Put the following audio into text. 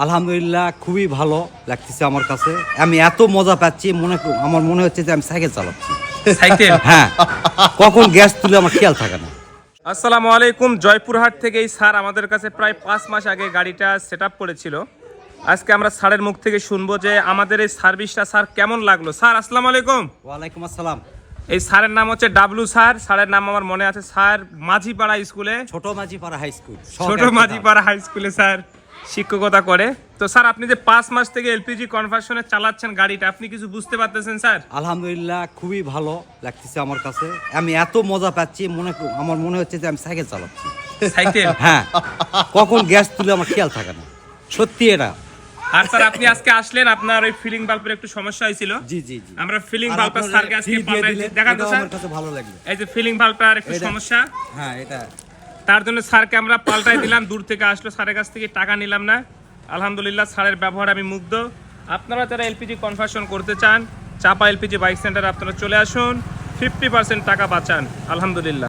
আলহামদুলিল্লাহ, খুবই ভালো লাগতেছে আমার কাছে। আমি এত মজা পাচ্ছি, আমার মনে হচ্ছে যে আমি সাইকেল চালাচ্ছি। সাইকেল। হ্যাঁ, কখন গ্যাস তুলে আমার খেয়াল থাকে না। আসসালামু আলাইকুম। জয়পুরহাট থেকে এই স্যার আমাদের কাছে প্রায় 5 মাস আগে গাড়িটা সেট আপ করেছিল। আজকে আমরা স্যারের মুখ থেকে শুনবো যে আমাদের এই সার্ভিসটা স্যার কেমন লাগলো। স্যার আসসালামু আলাইকুম। ওয়ালাইকুম আসসালাম। এই স্যারের নাম হচ্ছে ডাবলু স্যার। স্যারের নাম আমার মনে আছে, স্যার মাঝিপাড়া স্কুলে, ছোট মাঝিপাড়া হাই স্কুল, ছোট মাঝিপাড়া হাই স্কুলে স্যার শিক্ষকতা করে। তো স্যার আপনি যে 5 মাস থেকে এলপিজি কনভার্সনে চালাচ্ছেন গাড়িটা, আপনি কিছু বুঝতে পারতেছেন স্যার? আলহামদুলিল্লাহ, খুবই ভালো লাগতেছে আমার কাছে। আমি এত মজা পাচ্ছি, আমার মনে হচ্ছে যে আমি সাইকেল চালাচ্ছি। সাইকেল। হ্যাঁ, কখন গ্যাস তুলে আমার খেয়াল থাকে না, সত্যি এটা। আর স্যার আপনি আজকে আসলেন, আপনার ওই ফিলিং বাল্বের একটু সমস্যা হয়েছিল। জি জি জি। আমরা ফিলিং বাল্বটা স্যারকে আজকে পাল্টাই দেখান তো স্যার। আমার কাছে ভালো লাগলো। এই যে ফিলিং বাল্বটার একটু সমস্যা, হ্যাঁ, এটা তার জন্য স্যারকে আমরা পাল্টাই দিলাম। দূর থেকে আসলো, স্যারের কাছ থেকে টাকা নিলাম না। আলহামদুলিল্লাহ, স্যারের ব্যবহার আমি মুগ্ধ। আপনারা যারা এলপিজি কনভার্সন করতে চান, চাপা এলপিজি বাইক সেন্টারে আপনারা চলে আসুন, 50% টাকা বাঁচান। আলহামদুলিল্লাহ।